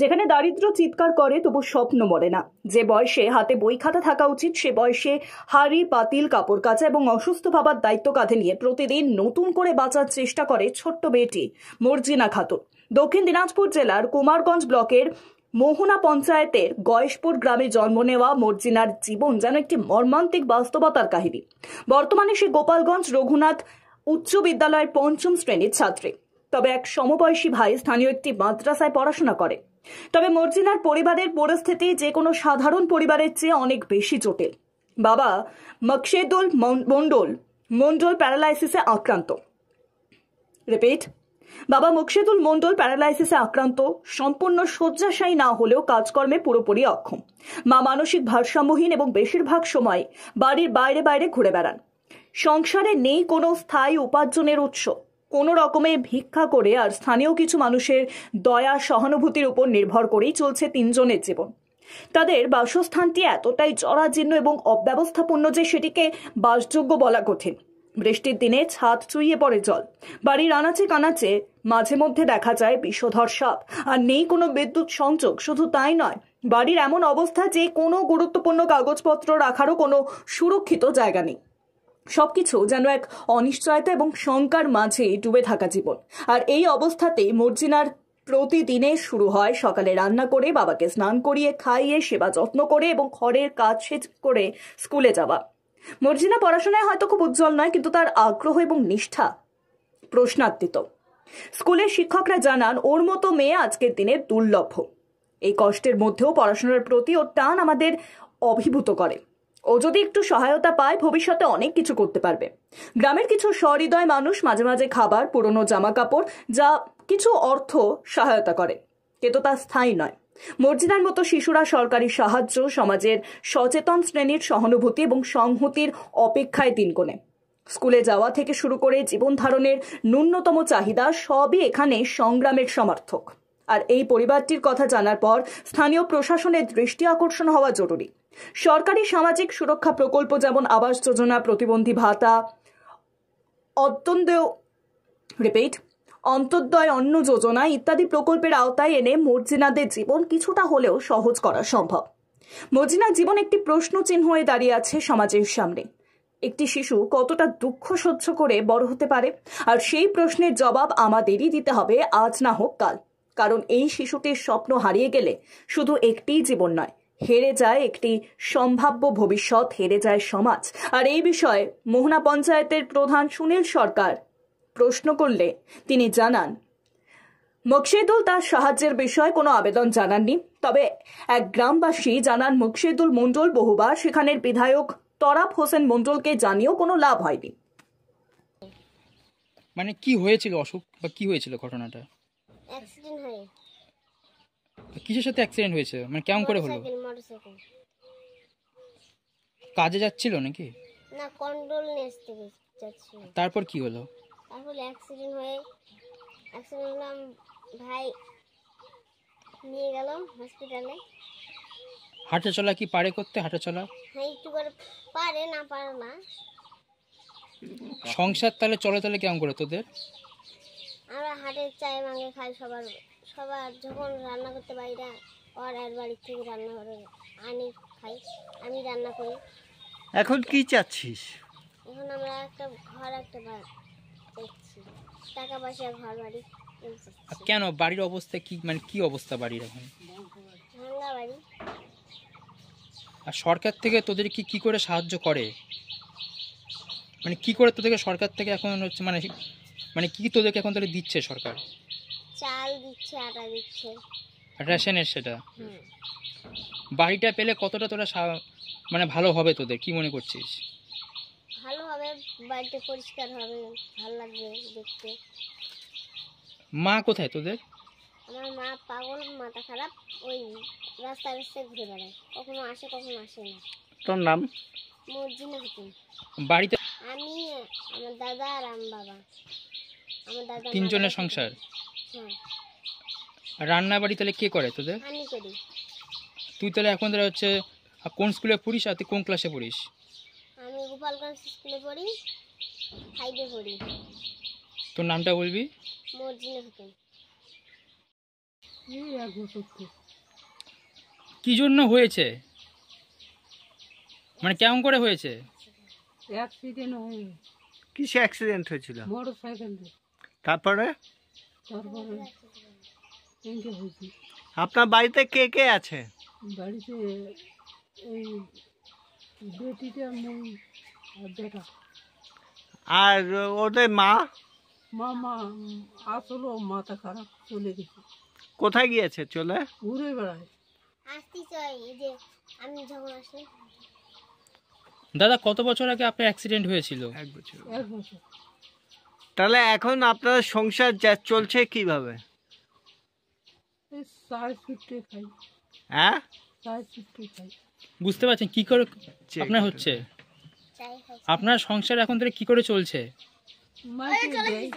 যেখানে দারিদ্র্য চিৎকার করে তবু স্বপ্ন মরে না। যে বয়সে হাতে বই খাতা থাকা উচিত সে বয়সে হাড়ি পাতিল কাপড় কাচা এবং অসুস্থ বাবার দায়িত্ব কাঁধে নিয়ে প্রতিদিন নতুন করে বাঁচার চেষ্টা করে ছোট্ট মেয়েটি মর্জিনা খাতুন। দক্ষিণ দিনাজপুর জেলার কুমারগঞ্জ ব্লকের মোহনা পঞ্চায়েতের গয়েশপুর গ্রামে জন্ম নেওয়া মর্জিনার জীবন যেন একটি মর্মান্তিক বাস্তবতার কাহিনী। বর্তমানে সে গোপালগঞ্জ রঘুনাথ উচ্চ বিদ্যালয়ের ৫ম শ্রেণীর ছাত্রী। তবে এক সমবয়সী ভাই স্থানীয় একটি মাদ্রাসায় পড়াশোনা করে। তবে মর্জিনার পরিবারের পরিস্থিতি যে কোনো সাধারণ পরিবারের চেয়ে অনেক বেশি জটিল। বাবা মকসেদুল মন্ডল প্যারালাইসিসে আক্রান্ত। বাবা মকসেদুল মন্ডল প্যারালাইসিসে আক্রান্ত, সম্পূর্ণ শয্যাশায়ী না হলেও কাজকর্মে পুরোপুরি অক্ষম। মা মানসিক ভারসাম্যহীন এবং বেশিরভাগ সময় বাড়ির বাইরে বাইরে ঘুরে বেড়ান। সংসারে নেই কোনো স্থায়ী উপার্জনের উৎস। কোনো রকমে ভিক্ষা করে আর স্থানীয় কিছু মানুষের দয়া সহানুভূতির উপর নির্ভর করেই চলছে তিনজনের জীবন। তাদের বাসস্থানটি এতটাই জরাজীর্ণ এবং অব্যবস্থাপূর্ণ যে সেটিকে বাসযোগ্য বলা কঠিন। বৃষ্টির দিনে ছাদ চুইয়ে পড়ে জল, বাড়ির আনাচে কানাচে মাঝে মধ্যে দেখা যায় বিষধর সাপ, আর নেই কোনো বিদ্যুৎ সংযোগ। শুধু তাই নয়, বাড়ির এমন অবস্থা যে কোনো গুরুত্বপূর্ণ কাগজপত্র রাখারও কোনো সুরক্ষিত জায়গা নেই। সবকিছু যেন এক অনিশ্চয়তা এবং শঙ্কার মাঝে ডুবে থাকা জীবন। আর এই অবস্থাতেই মর্জিনার প্রতিদিনে শুরু হয় সকালে রান্না করে, বাবাকে স্নান করিয়ে খাইয়ে সেবা যত্ন করে এবং ঘরের কাজ শেষ করে স্কুলে যাওয়া। মর্জিনা পড়াশোনায় হয়তো খুব উজ্জ্বল নয়, কিন্তু তার আগ্রহ এবং নিষ্ঠা প্রশ্নাতীত। স্কুলের শিক্ষকরা জানান ওর মতো মেয়ে আজকের দিনে দুর্লভ। এই কষ্টের মধ্যেও পড়াশোনার প্রতি ওর টান আমাদের অভিভূত করে। ও যদি একটু সহায়তা পায় ভবিষ্যতে অনেক কিছু করতে পারবে। গ্রামের কিছু সহৃদয় মানুষ মাঝে মাঝে খাবার, পুরনো জামা কাপড়, যা কিছু অর্থ সহায়তা করে, কিন্তু তা স্থায়ী নয়। মর্জিনার মতো শিশুরা সরকারি সাহায্য, সমাজের সচেতন শ্রেণীর সহানুভূতি এবং সংহতির অপেক্ষায় দিন গোনে। স্কুলে যাওয়া থেকে শুরু করে জীবন ধারণের ন্যূনতম চাহিদা সবই এখানে সংগ্রামের সমার্থক। আর এই পরিবারটির কথা জানার পর স্থানীয় প্রশাসনের দৃষ্টি আকর্ষণ হওয়া জরুরি। সরকারি সামাজিক সুরক্ষা প্রকল্প যেমন আবাস যোজনা, প্রতিবন্ধী ভাতা, অন্তোদয় অন্ন যোজনা ইত্যাদি প্রকল্পের আওতায় এনে মর্জিনাদের জীবন কিছুটা হলেও সহজ করা সম্ভব। মর্জিনার জীবন একটি প্রশ্ন চিহ্ন হয়ে দাঁড়িয়ে আছে সমাজের সামনে। একটি শিশু কতটা দুঃখ সহ্য করে বড় হতে পারে? আর সেই প্রশ্নের জবাব আমাদেরই দিতে হবে, আজ না হোক কাল। কারণ এই শিশুটির স্বপ্ন হারিয়ে গেলে শুধু একটিই জীবন নয়, হেরে যায় একটি সম্ভাব্য ভবিষ্যৎ, হেরে যায় সমাজ। আর এই বিষয়ে মোহনা পঞ্চায়েতের প্রধান সুনীল সরকার প্রশ্ন করলে তিনি জানান, মকসেদুল তার সাহায্যের বিষয়ে কোনো আবেদন জানাননি। তবে এক গ্রামবাসী জানান মকসেদুল মন্ডল বহুবার সেখানের বিধায়ক তরাফ হোসেন মন্ডলকে জানিয়েও কোনো লাভ হয়নি। মানে কি হয়েছিল অসুখ বা কি হয়েছিল ঘটনাটা? অ্যাক্সিডেন্ট হয়। কিসের সাথে অ্যাক্সিডেন্ট হয়েছে, মানে কেমন করে হলো? মোটরসাইকেল। কাজে যাচ্ছিল নাকি? না, কন্ট্রোল নিয়ে যাচ্ছিল। তারপর কি হলো? তারপর অ্যাক্সিডেন্ট হলাম, ভাই নিয়ে গেলাম হসপিটালে। হাঁটা চলা কি পারে করতে? হাঁটা চলা হ্যাঁ, একটু করে পারে, না পারে না। সংসার তাহলে চলে তাহলে কেমন করে তোদের? আমরা হাটে চাই মাঙে খাই, সবার যখন রান্না করতে পারি না, ওর আর বাড়ির থেকে রান্না করে আনি খাই, আমি রান্না করি। এখন কি চাচ্ছিস? এখন আমরা একটা চাচ্ছি, টাকা পয়সা, ঘর বাড়ি। কেন বাড়ির অবস্থা কি, মানে কি অবস্থা বাড়ির এখন? ভাঙা বাড়ি। আর সরকার থেকে তোদের কি করে সাহায্য করে? মানে কি করে তোদেরকে সরকার থেকে এখন হচ্ছে মানে কি তোদেরকে এখন তাহলে দিচ্ছে সরকার? চাল দিচ্ছে, আটা দিচ্ছে, রেশনের সেটা। বাড়িটা পেলে কতটা তোরা মানে ভালো হবে তোদের, কি মনে করছিস? ভালো হবে, বাড়িটা পরিষ্কার হবে, ভালো লাগবে দেখতে। মা কোথায় তোদের? আমার মা পাগল, মাথা খারাপ, ওই রাস্তায় ঘুরে বেড়ায়, কখনো আসে কখনো আসে না। তোর নাম? মর্জিনা খাতুন। বাড়িতে আমি, আমার দাদা আর আমার বাবা। আমার দাদা তিনজনের সংসার? হ্যাঁ। রান্না বাড়ি তাহলে কে করে তোদের? আমি করি। তুই তাহলে এখন তাহলে হচ্ছে কোন স্কুলে পড়িস আর তুই কোন ক্লাসে পড়িস? আমি গোপালগঞ্জ স্কুলে পড়ি, 5-এ পড়ি। তোর নামটা বলবি? মর্জিনা খাতুন। এই 1 বছর থেকে কি জন্য হয়েছে, মানে কেমন করে হয়েছে? অ্যাক্সিডেন্ট হয়ে কিসে অ্যাক্সিডেন্ট হয়েছিল? মোটর সাইকেল দিয়ে, তারপরে তারপরে ট্যাঙ্কে হয়েছে। আপনার বাড়িতে কে কে আছে? বাড়িতে এই বেটিটা মই আর বেটা। আর ওদের মা মামা আসলো মাথা খারাপ, চলে গেছে, কোথায় গিয়েছে চলে? ঘুরে বেড়ায়। আসতে চাই এই যে আমি যখন আসি দাদা কত বছর আগে আপনার অ্যাক্সিডেন্ট হয়েছিল? 1 বছর। 1 বছর। তাহলে এখন আপনার সংসার চলছে কিভাবে? এই 4 ফিটে খাই, হ্যাঁ 4 ফিটে খাই। বুঝতে পারছেন কি করে আপনার হচ্ছে? চাই খাই আপনার সংসার এখন থেকে কি করে চলছে? মাকে দেয়,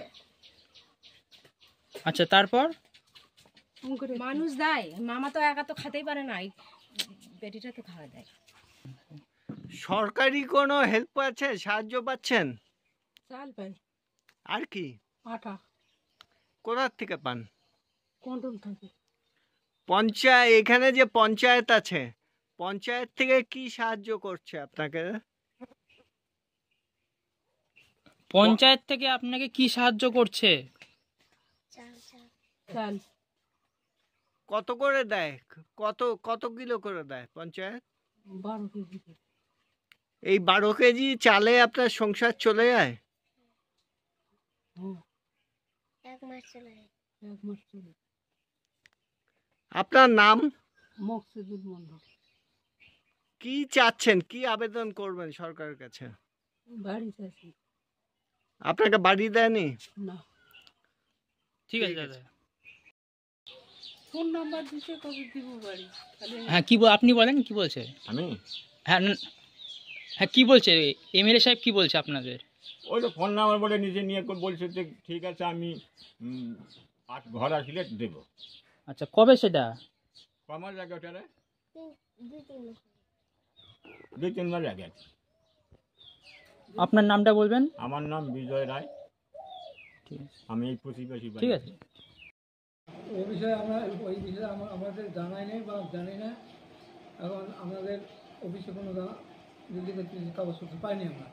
আচ্ছা তারপর ফোন করে মানুষ দেয়, মামা তো একা তো খেতেই পারে না, এই বেটিটা তো খাওয়া দেয়। সরকারি কোনো হেল্প আছে, সাহায্য পাচ্ছেন? চাল পাই, আর কি আটা কোথার থেকে পান? কন্ট্রোল থাকে। পঞ্চায়েত, এখানে যে পঞ্চায়েত আছে, পঞ্চায়েত থেকে কি সাহায্য করছে আপনাকে? পঞ্চায়েত থেকে আপনাকে কি সাহায্য করছে? চাল চাল চাল কত করে দেয়? কত কত কিলো করে দেয় পঞ্চায়েত? 12 কেজি করে। এই 12 কেজি চালে আপনার সংসার চলে যায়? হ্যাঁ, 1 মাস চলে যায় 1 মাস চলে। আপনার নাম? মকসুদুল মন্ডল। কি চাচ্ছেন, কি আবেদন করবেন সরকারের কাছে? বাড়ি চাইছি আপনাকে বাড়ি দেয়নি? না, ঠিক আছে দাদা। ফোন নাম্বার দিতে কবে দিব বাড়ি? খালি হ্যাঁ কি আপনি বলেন কি বলছে? আমি হ্যাঁ হ্যাঁ কি বলছে এমএলএ সাহেব, কি বলছে আপনাদের? ওই তো ফোন নাম্বার বলে নিজে নিয়ে বলছে যে ঠিক আছে আমি ঘর আসলে দেবো। আচ্ছা কবে সেটা? কমার লাগে ওটা রে? 2-3 মাস 2-3 মাস আগে। আপনার নামটা বলবেন? আমার নাম বিজয় রায়, ঠিক আছে আমি এই প্রতিবেশী। ঠিক আছে। ওই বিষয়ে ওই বিষয়ে আমাদের জানাই নেই বা জানি না। এখন আমাদের অফিসে কোনো কাগজপত্র পাইনি আমরা,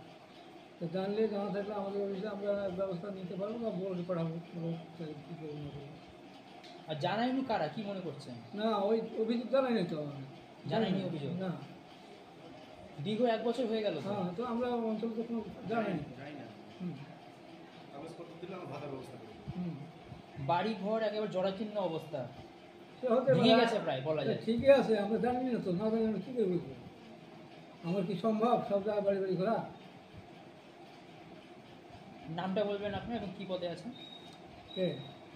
তো জানলে জানা থাকলে আমাদের অফিসে আমরা ব্যবস্থা নিতে পারবো বা বলে পাঠাবো কী করবো না করবো। আর জানাইনি কারা, কি মনে করছেন? না ওই অভিযোগ জানাই নাই তো আমরা, জানাইনি অভিযোগ? না। দীর্ঘ 1 বছর হয়ে গেল। হ্যাঁ, তো আমরা অঞ্চল তো কোনো জানাই না। হুম, বাড়ি ঘর একেবারে জরাচীর্ণ অবস্থা, সে হতে ভেঙে পারে। গেছে প্রায় বলা যায়। ঠিকই আছে, আমরা জানি না তো, না জানি আমরা কী করে বুঝবো? আমার কি সম্ভব সব জায়গায় বাড়ি বাড়ি ঘোরা? নামটা বলবেন আপনি এবং কি পদে আছেন? কে?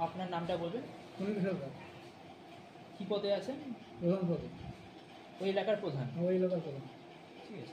আপনার নামটা বলবেন, সুনীল সরকার, কি পদে আছেন? প্রধান পদে, ওই এলাকার প্রধান। ওই এলাকার প্রধান। ঠিক আছে।